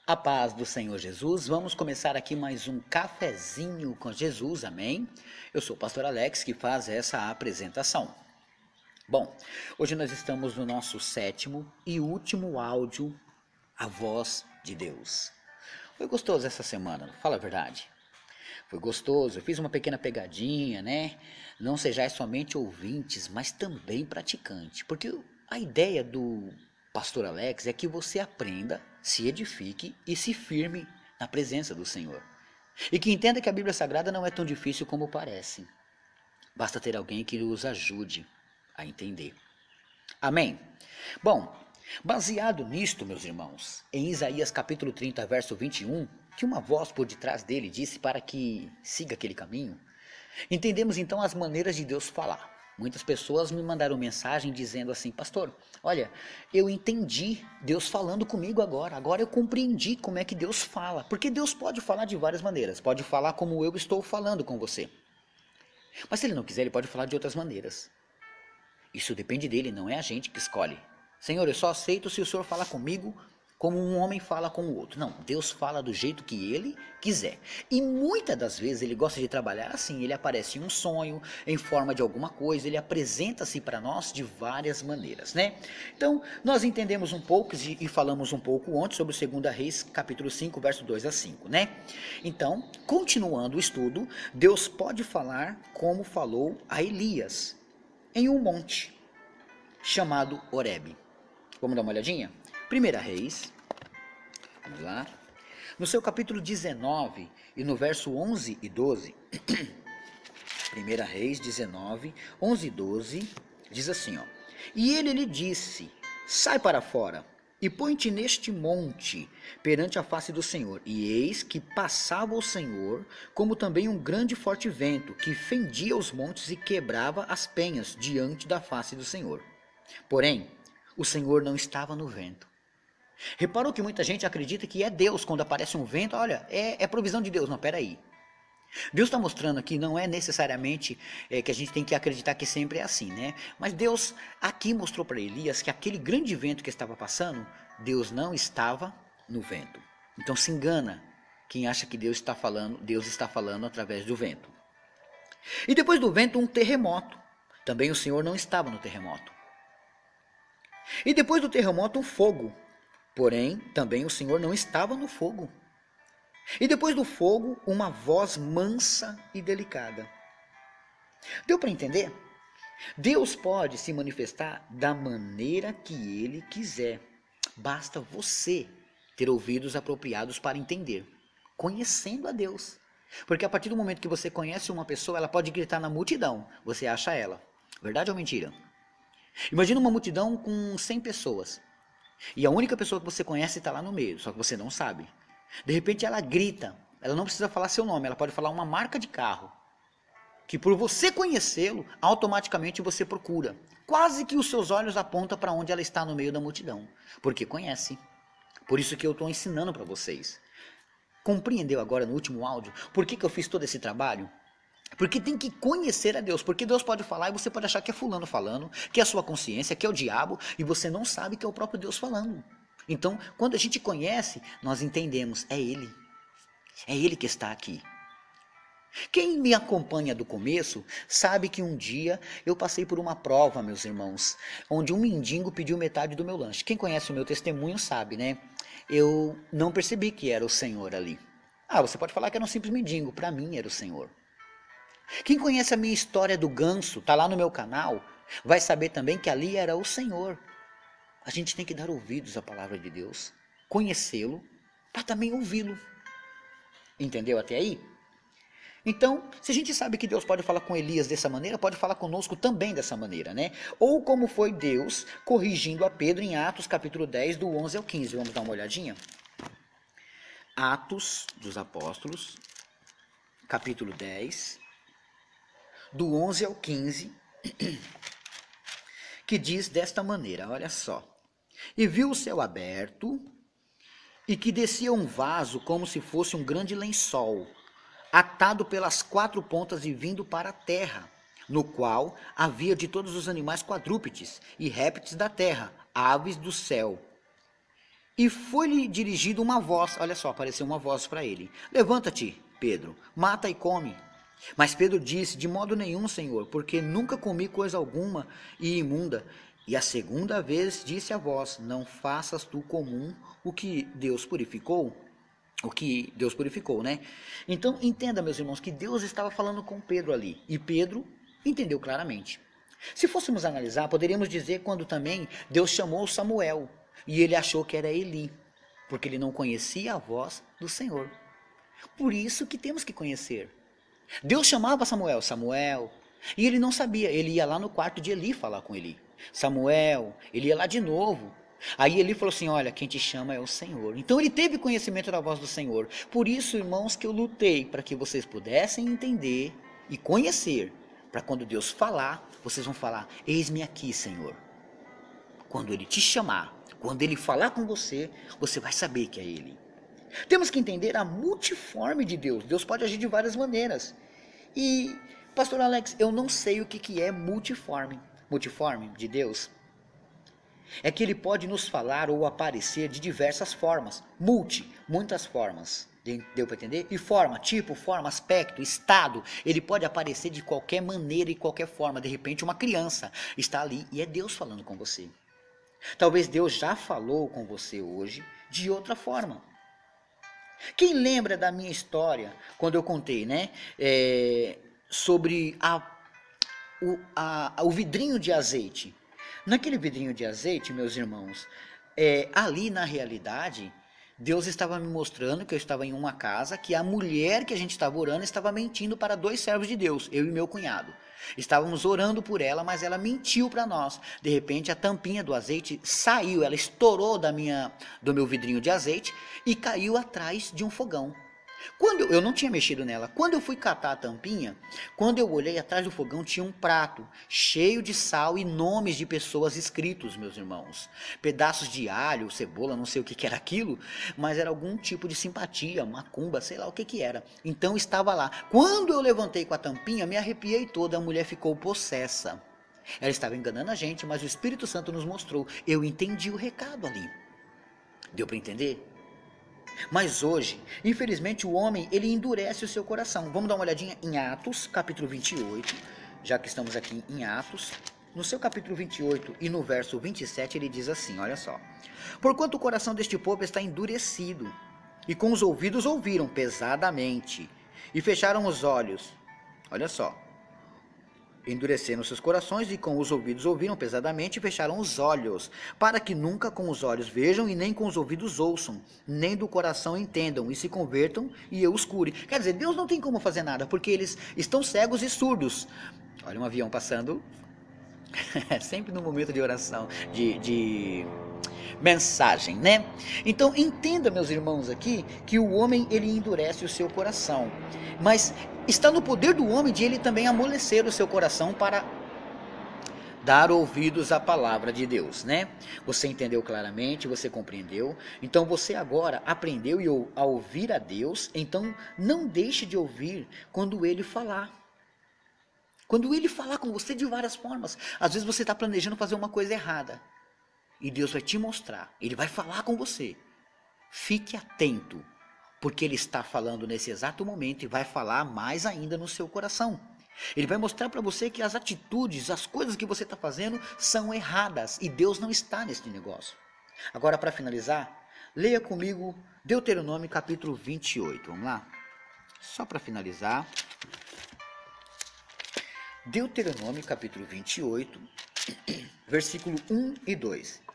A paz do Senhor Jesus, vamos começar aqui mais um cafezinho com Jesus, amém? Eu sou o pastor Alex que faz essa apresentação. Bom, hoje nós estamos no nosso sétimo e último áudio, A Voz de Deus. Foi gostoso essa semana, fala a verdade. Foi gostoso, eu fiz uma pequena pegadinha, né? Não sejais somente ouvintes, mas também praticantes, porque a ideia do pastor Alex é que você aprenda, se edifique e se firme na presença do Senhor. E que entenda que a Bíblia Sagrada não é tão difícil como parece. Basta ter alguém que nos ajude a entender. Amém? Bom, baseado nisto, meus irmãos, em Isaías capítulo 30, verso 21, que uma voz por detrás dele disse para que siga aquele caminho, entendemos então as maneiras de Deus falar. Muitas pessoas me mandaram mensagem dizendo assim: pastor, olha, eu entendi Deus falando comigo agora eu compreendi como é que Deus fala. Porque Deus pode falar de várias maneiras, pode falar como eu estou falando com você. Mas se ele não quiser, ele pode falar de outras maneiras. Isso depende dele, não é a gente que escolhe. Senhor, eu só aceito se o Senhor falar comigo como um homem fala com o outro. Não, Deus fala do jeito que ele quiser. E muitas das vezes ele gosta de trabalhar assim, ele aparece em um sonho, em forma de alguma coisa, ele apresenta-se para nós de várias maneiras, né? Então, nós entendemos um pouco e falamos um pouco ontem sobre o 2 Reis, capítulo 5, verso 2 a 5, né? Então, continuando o estudo, Deus pode falar como falou a Elias, em um monte chamado Horebe. Vamos dar uma olhadinha? 1 Reis, vamos lá, no seu capítulo 19 e no verso 11 e 12, 1 Reis 19, 11 e 12, diz assim, ó: E ele lhe disse, sai para fora, e põe-te neste monte, perante a face do Senhor. E eis que passava o Senhor, como também um grande e forte vento, que fendia os montes e quebrava as penhas diante da face do Senhor. Porém, o Senhor não estava no vento. Reparou que muita gente acredita que é Deus quando aparece um vento, olha, é provisão de Deus. Não, peraí. Deus está mostrando aqui, não é necessariamente que a gente tem que acreditar que sempre é assim, né? Mas Deus aqui mostrou para Elias que aquele grande vento que estava passando, Deus não estava no vento. Então se engana quem acha que Deus está falando através do vento. E depois do vento, um terremoto. Também o Senhor não estava no terremoto. E depois do terremoto, um fogo. Porém, também o Senhor não estava no fogo. E depois do fogo, uma voz mansa e delicada. Deu para entender? Deus pode se manifestar da maneira que Ele quiser. Basta você ter ouvidos apropriados para entender, conhecendo a Deus. Porque a partir do momento que você conhece uma pessoa, ela pode gritar na multidão, você acha ela. Verdade ou mentira? Imagina uma multidão com 100 pessoas. E a única pessoa que você conhece está lá no meio, só que você não sabe. De repente ela grita, ela não precisa falar seu nome, ela pode falar uma marca de carro. Que por você conhecê-lo, automaticamente você procura. Quase que os seus olhos apontam para onde ela está no meio da multidão. Porque conhece. Por isso que eu estou ensinando para vocês. Compreendeu agora no último áudio por que eu fiz todo esse trabalho? Porque tem que conhecer a Deus, porque Deus pode falar e você pode achar que é fulano falando, que é a sua consciência, que é o diabo, e você não sabe que é o próprio Deus falando. Então, quando a gente conhece, nós entendemos, é Ele que está aqui. Quem me acompanha do começo sabe que um dia eu passei por uma prova, meus irmãos, onde um mendigo pediu metade do meu lanche. Quem conhece o meu testemunho sabe, né? Eu não percebi que era o Senhor ali. Você pode falar que era um simples mendigo, para mim era o Senhor. Quem conhece a minha história do ganso, está lá no meu canal, vai saber também que ali era o Senhor. A gente tem que dar ouvidos à palavra de Deus, conhecê-lo, para também ouvi-lo. Entendeu até aí? Então, se a gente sabe que Deus pode falar com Elias dessa maneira, pode falar conosco também dessa maneira, né? Ou como foi Deus corrigindo a Pedro em Atos capítulo 10, do 11 ao 15. Vamos dar uma olhadinha? Atos dos Apóstolos, capítulo 10, do 11 ao 15, que diz desta maneira, olha só. E viu o céu aberto, e que descia um vaso como se fosse um grande lençol, atado pelas 4 pontas e vindo para a terra, no qual havia de todos os animais quadrúpedes e répteis da terra, aves do céu. E foi-lhe dirigida uma voz, olha só, apareceu uma voz para ele: levanta-te, Pedro, mata e come. Mas Pedro disse: de modo nenhum, Senhor, porque nunca comi coisa alguma e imunda. E a segunda vez disse a voz: não faças tu comum o que Deus purificou. O que Deus purificou, né? Então entenda, meus irmãos, que Deus estava falando com Pedro ali. E Pedro entendeu claramente. Se fôssemos analisar, poderíamos dizer quando também Deus chamou Samuel. E ele achou que era Eli, porque ele não conhecia a voz do Senhor. Por isso que temos que conhecer. Deus chamava Samuel, Samuel, e ele não sabia. Ele ia lá no quarto de Eli falar com Eli. Samuel, ele ia lá de novo. Aí Eli falou assim: olha, quem te chama é o Senhor. Então ele teve conhecimento da voz do Senhor. Por isso, irmãos, que eu lutei para que vocês pudessem entender e conhecer, para quando Deus falar, vocês vão falar: eis-me aqui, Senhor. Quando ele te chamar, quando ele falar com você, você vai saber que é ele. Temos que entender a multiforme de Deus. Deus pode agir de várias maneiras. E, pastor Alex, eu não sei o que é multiforme. Multiforme de Deus é que ele pode nos falar ou aparecer de diversas formas. Muitas formas. Deu para entender? E forma, tipo, forma, aspecto, estado. Ele pode aparecer de qualquer maneira e qualquer forma. De repente, uma criança está ali e é Deus falando com você. Talvez Deus já falou com você hoje de outra forma. Quem lembra da minha história, quando eu contei, né, sobre o vidrinho de azeite? Naquele vidrinho de azeite, meus irmãos, ali na realidade, Deus estava me mostrando que eu estava em uma casa, que a mulher que a gente estava orando estava mentindo para 2 servos de Deus, eu e meu cunhado. Estávamos orando por ela, mas ela mentiu para nós. De repente, a tampinha do azeite saiu, ela estourou do meu vidrinho de azeite e caiu atrás de um fogão. Quando eu não tinha mexido nela, quando eu fui catar a tampinha, quando eu olhei atrás do fogão, tinha um prato cheio de sal e nomes de pessoas escritos, meus irmãos. Pedaços de alho, cebola, não sei o que era aquilo, mas era algum tipo de simpatia, macumba, sei lá o que era. Então estava lá. Quando eu levantei com a tampinha, me arrepiei toda, a mulher ficou possessa. Ela estava enganando a gente, mas o Espírito Santo nos mostrou. Eu entendi o recado ali. Deu para entender? Mas hoje, infelizmente, o homem, ele endurece o seu coração. Vamos dar uma olhadinha em Atos, capítulo 28, já que estamos aqui em Atos. No seu capítulo 28 e no verso 27, ele diz assim, olha só. Porquanto o coração deste povo está endurecido, e com os ouvidos ouviram pesadamente, e fecharam os olhos. Olha só. Endureceram seus corações e com os ouvidos ouviram pesadamente e fecharam os olhos, para que nunca com os olhos vejam e nem com os ouvidos ouçam, nem do coração entendam e se convertam e eu os cure. Quer dizer, Deus não tem como fazer nada, porque eles estão cegos e surdos. Olha um avião passando, sempre no momento de oração, de mensagem, né? Então entenda, meus irmãos, aqui, que o homem ele endurece o seu coração, mas está no poder do homem de ele também amolecer o seu coração para dar ouvidos à palavra de Deus, né? Você entendeu claramente, você compreendeu, então você agora aprendeu a ouvir a Deus, então não deixe de ouvir quando ele falar. Quando ele falar com você de várias formas, às vezes você está planejando fazer uma coisa errada, e Deus vai te mostrar, ele vai falar com você. Fique atento, porque ele está falando nesse exato momento e vai falar mais ainda no seu coração. Ele vai mostrar para você que as atitudes, as coisas que você está fazendo são erradas e Deus não está nesse negócio. Agora, para finalizar, leia comigo Deuteronômio capítulo 28, vamos lá? Só para finalizar. Deuteronômio capítulo 28, versículo 1 e 2.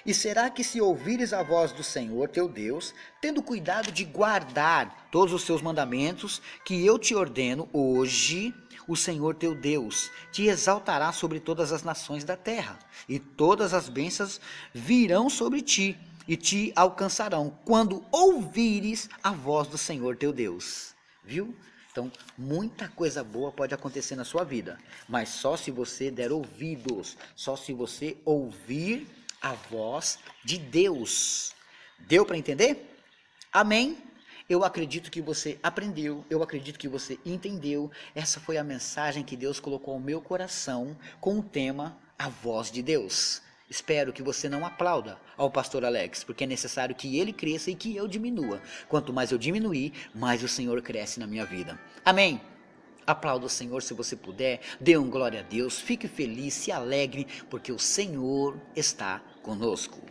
E será que se ouvires a voz do Senhor teu Deus, tendo cuidado de guardar todos os seus mandamentos que eu te ordeno hoje, o Senhor teu Deus te exaltará sobre todas as nações da terra, e todas as bênçãos virão sobre ti e te alcançarão, quando ouvires a voz do Senhor teu Deus. Viu? Então, muita coisa boa pode acontecer na sua vida, mas só se você der ouvidos, só se você ouvir a voz de Deus. Deu para entender? Amém? Eu acredito que você aprendeu, eu acredito que você entendeu. Essa foi a mensagem que Deus colocou ao meu coração com o tema A Voz de Deus. Espero que você não aplauda ao pastor Alex, porque é necessário que ele cresça e que eu diminua. Quanto mais eu diminuir, mais o Senhor cresce na minha vida. Amém? Aplauda o Senhor se você puder, dê um glória a Deus, fique feliz, se alegre, porque o Senhor está conosco.